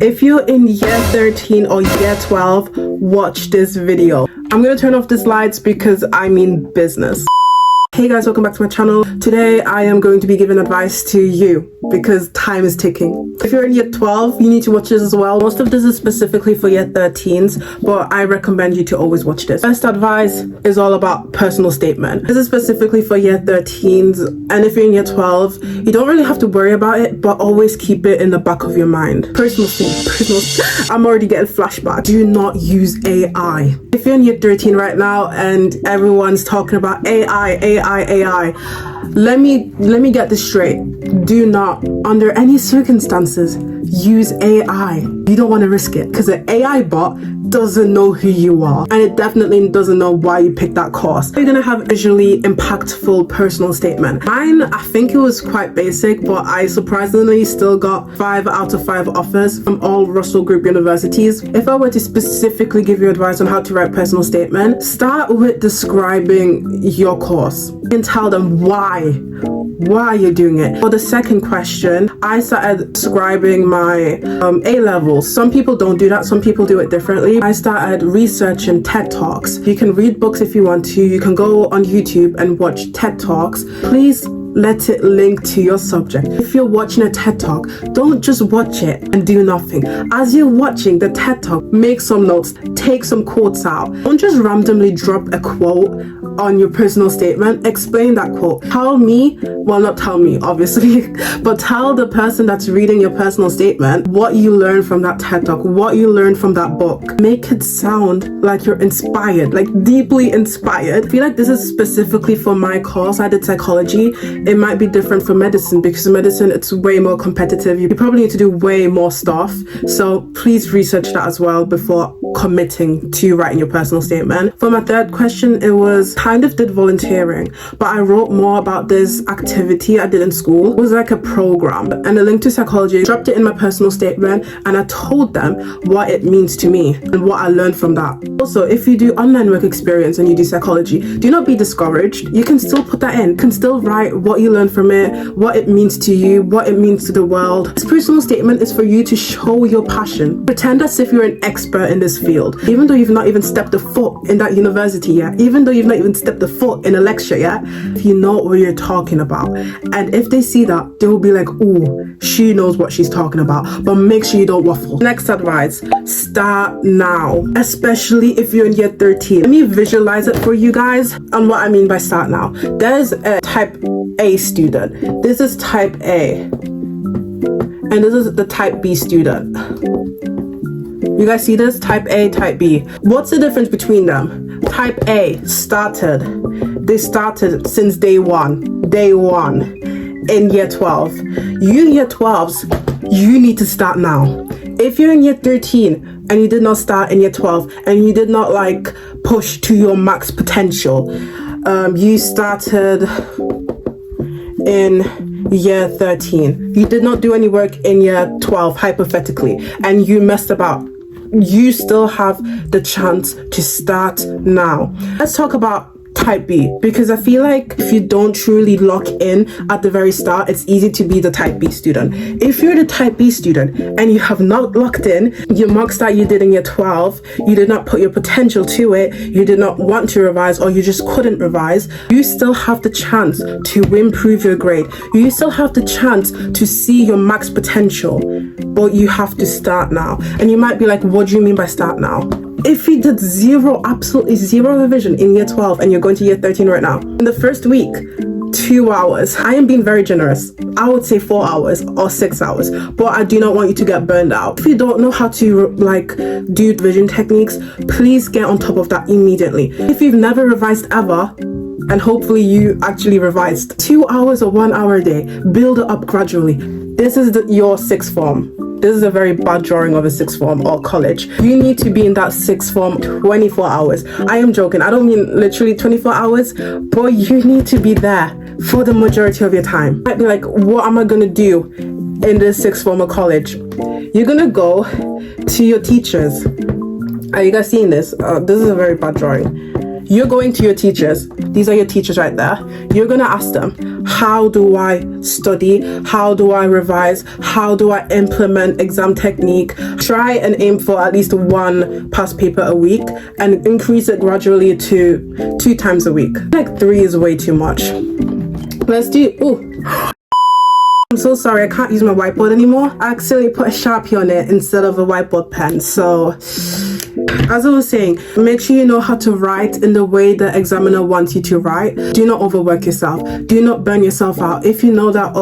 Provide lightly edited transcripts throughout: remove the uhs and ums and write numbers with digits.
If you're in year 13 or year 12, watch this video. I'm gonna turn off the slides because I mean business. Hey guys, welcome back to my channel. Today I am going to be giving advice to you because time is ticking. If you're in year 12, you need to watch this as well. Most of this is specifically for year 13s, but I recommend you to always watch this. First advice is all about personal statement. This is specifically for year 13s, and if you're in year 12, you don't really have to worry about it, but always keep it in the back of your mind. Personal statement. I'm already getting flashbacks. Do not use AI. If you're in year 13 right now and everyone's talking about AI, let me get this straight. Do not, under any circumstances, use AI. You don't want to risk it because an AI bot doesn't know who you are, and it definitely doesn't know why you picked that course. You're gonna have visually impactful personal statement. Mine, I think it was quite basic, but I surprisingly still got 5 out of 5 offers from all Russell Group universities. If I were to specifically give you advice on how to write personal statement, start with describing your course and tell them why you're doing it. For the second question, I started describing my A-levels. Some people don't do that, some people do it differently. I started researching TED Talks. You can read books if you want to. You can go on YouTube and watch TED Talks. Please let it link to your subject. If you're watching a TED Talk, don't just watch it and do nothing. As you're watching the TED Talk, make some notes, take some quotes out. Don't just randomly drop a quote on your personal statement. Explain that quote. Tell me, well, not tell me obviously, but tell the person that's reading your personal statement what you learned from that TED Talk, what you learned from that book. Make it sound like you're inspired, like deeply inspired. I feel like this is specifically for my course. I did psychology. It might be different for medicine because in medicine it's way more competitive. You probably need to do way more stuff. So please research that as well before committing to writing your personal statement. For my third question, it was kind of did volunteering, but I wrote more about this activity I did in school. It was like a program, and a link to psychology. Dropped it in my personal statement, and I told them what it means to me and what I learned from that. Also, if you do online work experience and you do psychology, do not be discouraged. You can still put that in. You can still write what you learned from it, what it means to you, what it means to the world. This personal statement is for you to show your passion. Pretend as if you're an expert in this field, even though you've not even stepped a foot in that university yet, even though you've not even stepped a foot in a lecture yet. If you know what you're talking about, and if they see that, they will be like, ooh, she knows what she's talking about. But make sure you don't waffle. Next advice, start now, especially if you're in year 13. Let me visualize it for you guys on what I mean by start now. There's a type A student. This is type A, and this is the type B student. You guys see this? Type A, type B. What's the difference between them? Type A they started since day one in year 12. You in year 12s, you need to start now. If you're in year 13 and you did not start in year 12 and you did not like push to your max potential, you started in year 13, you did not do any work in year 12 hypothetically, and you messed about, you still have the chance to start now. Let's talk about type B, because I feel like if you don't truly lock in at the very start, it's easy to be the type B student. If you're the type B student and you have not locked in your marks that you did in year 12, you did not put your potential to it, you did not want to revise, or you just couldn't revise, you still have the chance to improve your grade. You still have the chance to see your max potential, but you have to start now. And you might be like, what do you mean by start now? If you did absolutely zero revision in year 12 and you're going to year 13 right now, in the first week, 2 hours, I am being very generous, I would say 4 hours or 6 hours, but I do not want you to get burned out. If you don't know how to like do revision techniques, please get on top of that immediately. If you've never revised ever, and hopefully you actually revised, 2 hours or 1 hour a day, build it up gradually. This is your sixth form. This is a very bad drawing of a sixth form or college. You need to be in that sixth form 24 hours. I am joking. I don't mean literally 24 hours, but you need to be there for the majority of your time. You might be like, what am I going to do in this sixth form or college? You're going to go to your teachers. Are you guys seeing this? This is a very bad drawing. You're going to your teachers. These are your teachers right there. You're going to ask them, how do I study, how do I revise, how do I implement exam technique. Try and aim for at least one past paper a week and increase it gradually to 2 times a week. Like 3 is way too much. Let's do, I'm so sorry, I can't use my whiteboard anymore. I accidentally put a Sharpie on it instead of a whiteboard pen. So, as I was saying, make sure you know how to write in the way the examiner wants you to write. Do not overwork yourself. Do not burn yourself out. If you know that,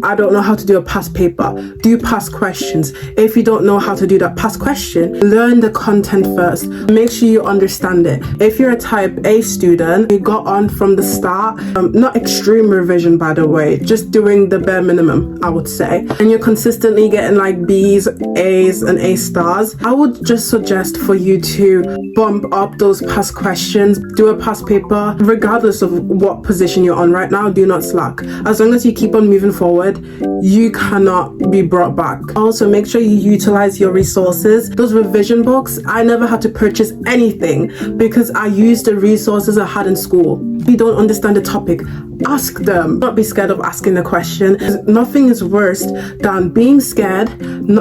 I don't know how to do a past paper, do past questions. If you don't know how to do that past question, learn the content first. Make sure you understand it. If you're a type A student, you got on from the start, not extreme revision by the way, just doing the bare minimum, I would say, and you're consistently getting like B's, A's and A stars, I would just suggest for you to bump up those past questions, do a past paper, regardless of what position you're on right now. Do not slack. As long as you keep on moving forward, you cannot be brought back. Also, make sure you utilize your resources. Those revision books, I never had to purchase anything because I used the resources I had in school. If you don't understand the topic, ask them. Don't be scared of asking a question. Nothing is worse than being scared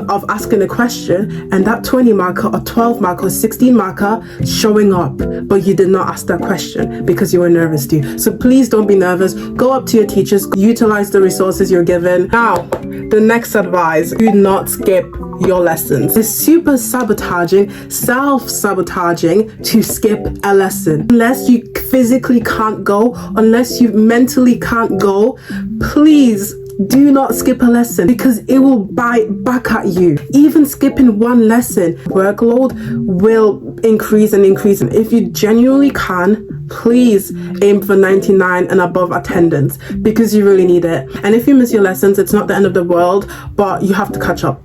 of asking a question and that 20 marker or 12 marker or 16 marker showing up, but you did not ask that question because you were nervous too. So please don't be nervous. Go up to your teachers, utilize the resources you're given. Now, the next advice, do not skip your lessons. It's super sabotaging, self-sabotaging to skip a lesson. Unless you physically can't go, unless you mentally can't go, please do not skip a lesson because it will bite back at you. Even skipping one lesson, workload will increase and increase. And if you genuinely can, please aim for 99 and above attendance because you really need it. And if you miss your lessons, it's not the end of the world, but you have to catch up.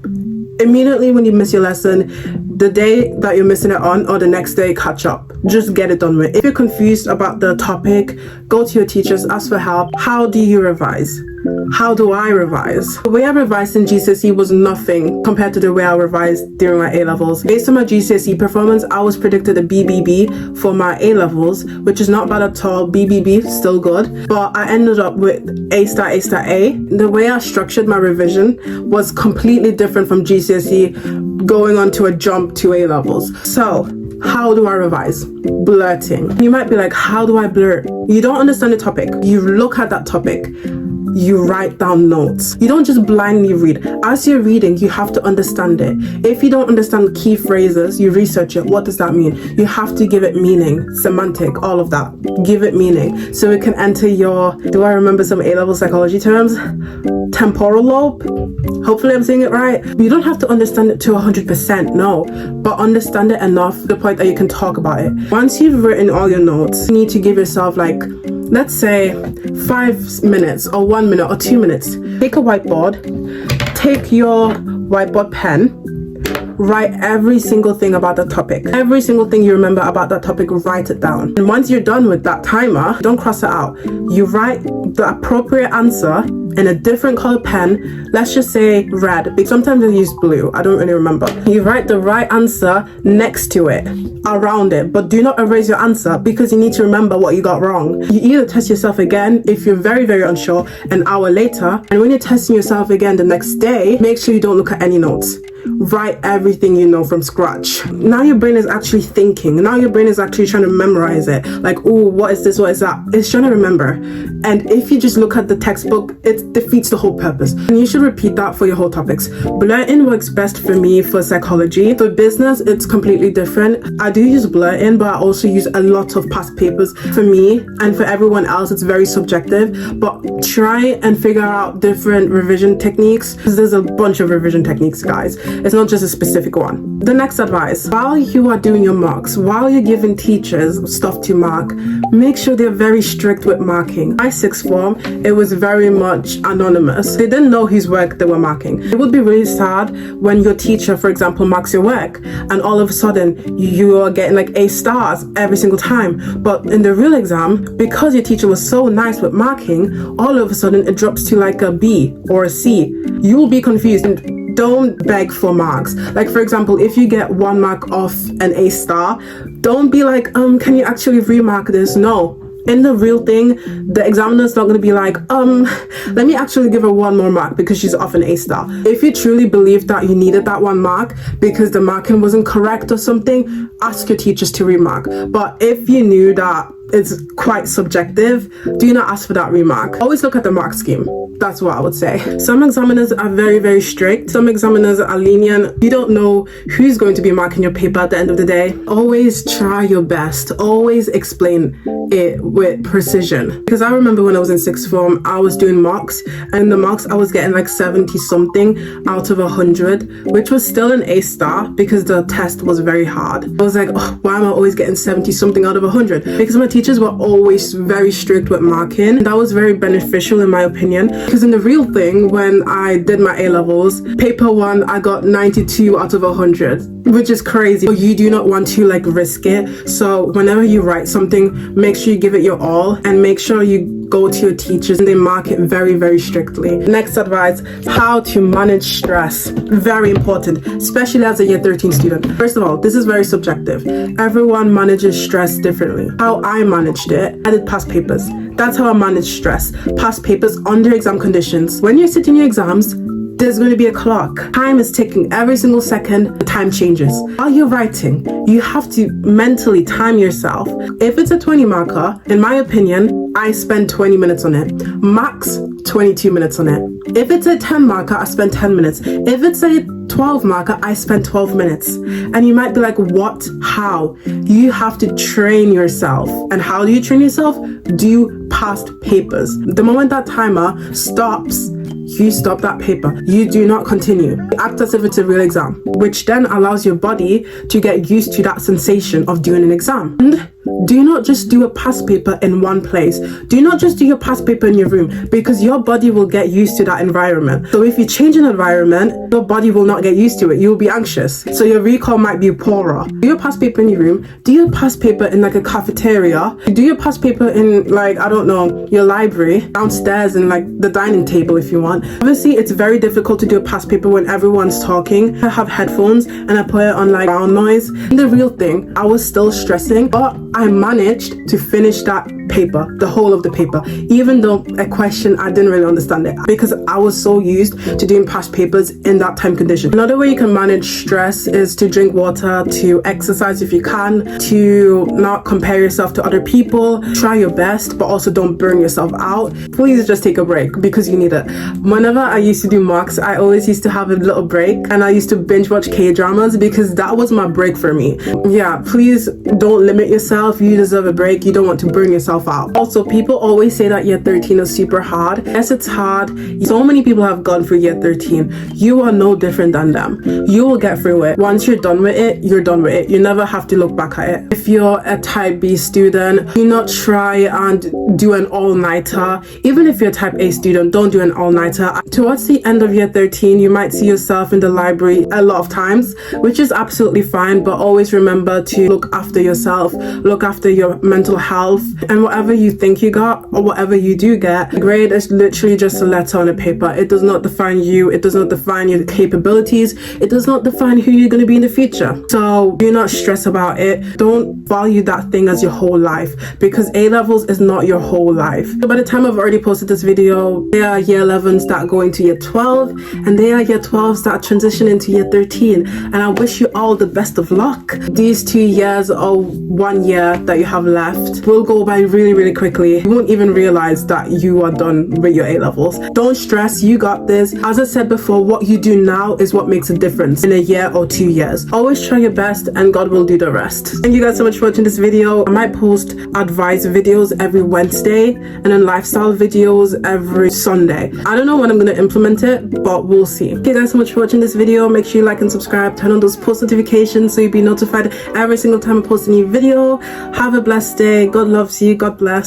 Immediately when you miss your lesson, the day that you're missing it on or the next day, catch up. Just get it done with. If you're confused about the topic, go to your teachers, ask for help. How do you revise? How do I revise? The way I revised in GCSE was nothing compared to the way I revised during my A-levels. Based on my GCSE performance, I was predicted a BBB for my A-levels, which is not bad at all. BBB, still good. But I ended up with A star, A star, A. The way I structured my revision was completely different from GCSE, going on to a jump to A-levels. So, how do I revise? Blurting. You might be like, how do I blurt? You don't understand the topic. You look at that topic. You write down notes. You don't just blindly read. As you're reading, you have to understand it. If you don't understand key phrases, you research it. What does that mean? You have to give it meaning, semantic, all of that. Give it meaning so it can enter your, do I remember some A-level psychology terms? Temporal lobe? Hopefully I'm saying it right. You don't have to understand it to 100%, no, but understand it enough to the point that you can talk about it. Once you've written all your notes, you need to give yourself like, let's say 5 minutes or 1 minute or 2 minutes. Take a whiteboard, take your whiteboard pen, write every single thing about that topic. Every single thing you remember about that topic, write it down. And once you're done with that timer, don't cross it out. You write the appropriate answer in a different color pen. Let's just say red, because sometimes I use blue, I don't really remember. You write the right answer next to it, around it, but do not erase your answer because you need to remember what you got wrong. You either test yourself again if you're very, very unsure an hour later, and when you're testing yourself again the next day, make sure you don't look at any notes. Write everything you know from scratch. Now your brain is actually thinking. Now your brain is actually trying to memorize it. Like, oh, what is this? What is that? It's trying to remember. And if you just look at the textbook, it defeats the whole purpose. And you should repeat that for your whole topics. Blurting works best for me for psychology. For business, it's completely different. I do use blurting, but I also use a lot of past papers. For me and for everyone else, it's very subjective. But try and figure out different revision techniques because there's a bunch of revision techniques, guys. It's not just a specific one. The next advice, while you are doing your marks, while you're giving teachers stuff to mark, make sure they're very strict with marking. My sixth form, it was very much anonymous. They didn't know whose work they were marking. It would be really sad when your teacher, for example, marks your work and all of a sudden you are getting like A stars every single time. But in the real exam, because your teacher was so nice with marking, all of a sudden it drops to like a B or a C. You'll be confused. And don't beg for marks. Like, for example, if you get 1 mark off an A star, don't be like, can you actually remark this? No, In the real thing, the examiner's not going to be like, let me actually give her 1 more mark because she's off an A star. If you truly believe that you needed that 1 mark because the marking wasn't correct or something, ask your teachers to remark. But if you knew that it's quite subjective, do not ask for that remark. Always look at the mark scheme. That's what I would say. Some examiners are very, very strict. Some examiners are lenient. You don't know who's going to be marking your paper at the end of the day. Always try your best. Always explain it with precision. Because I remember when I was in 6th form, I was doing mocks, and the mocks I was getting like 70 something out of 100, which was still an A star because the test was very hard. I was like, oh, why am I always getting 70 something out of 100? Because my teachers were always very strict with marking. That was very beneficial in my opinion, because in the real thing, when I did my A levels, paper 1 I got 92 out of 100, which is crazy. You do not want to like risk it. So whenever you write something, make sure you give it your all, and make sure you go to your teachers and they mark it very, very strictly. Next advice, how to manage stress. Very important, especially as a year 13 student. First of all, this is very subjective. Everyone manages stress differently. How I managed it, I did past papers. That's how I managed stress. Past papers under exam conditions. When you're sitting your exams, there's going to be a clock. Time is ticking every single second. The time changes. While you're writing, you have to mentally time yourself. If it's a 20 marker, in my opinion, I spend 20 minutes on it. Max 22 minutes on it. If it's a 10 marker, I spend 10 minutes. If it's a 12 marker, I spend 12 minutes. And you might be like, what? How? You have to train yourself. And how do you train yourself? Do past papers. The moment that timer stops, you stop that paper. You do not continue. Act as if it's a real exam, which then allows your body to get used to that sensation of doing an exam. And do not just do a past paper in one place. Do not just do your past paper in your room, because your body will get used to that environment. So if you change an environment, your body will not get used to it. You will be anxious. So your recall might be poorer. Do your past paper in your room. Do your past paper in like a cafeteria. Do your past paper in like, I don't know, your library, downstairs in like the dining table if you want. Obviously, it's very difficult to do a past paper when everyone's talking. I have headphones and I put it on like brown noise. And the real thing, I was still stressing, but I managed to finish that paper, the whole of the paper, even though a question I didn't really understand it, because I was so used to doing past papers in that time condition. Another way you can manage stress is to drink water, to exercise if you can, to not compare yourself to other people. Try your best, but also don't burn yourself out. Please just take a break because you need it. Whenever I used to do mocks, I always used to have a little break, and I used to binge watch K-dramas because that was my break for me. Yeah, please don't limit yourself. You deserve a break. You don't want to burn yourself out. Also, people always say that year 13 is super hard. Yes, it's hard. So many people have gone through year 13. You are no different than them. You will get through it. Once you're done with it, you're done with it. You never have to look back at it. If you're a type B student, do not try and do an all-nighter. Even if you're a type A student, don't do an all-nighter. Towards the end of year 13, you might see yourself in the library a lot of times, which is absolutely fine, but always remember to look after yourself, look after your mental health, and whatever you think you got or whatever you do get, a grade is literally just a letter on a paper. It does not define you. It does not define your capabilities. It does not define who you're going to be in the future. So do not stress about it. Don't value that thing as your whole life, because A levels is not your whole life. So by the time I've already posted this video, there are year 11s that go into year 12, and there are year 12s that transition into year 13. And I wish you all the best of luck. These 2 years or 1 year that you have left will go by really, really quickly. You won't even realize that you are done with your A levels. Don't stress, you got this. As I said before, what you do now is what makes a difference in a year or 2 years. Always try your best and God will do the rest. Thank you guys so much for watching this video. I might post advice videos every Wednesday and then lifestyle videos every Sunday. I don't know when I'm going to implement it, but we'll see. Thank you guys so much for watching this video. Make sure you like and subscribe, turn on those post notifications so you'll be notified every single time I post a new video. Have a blessed day. God loves you. God bless.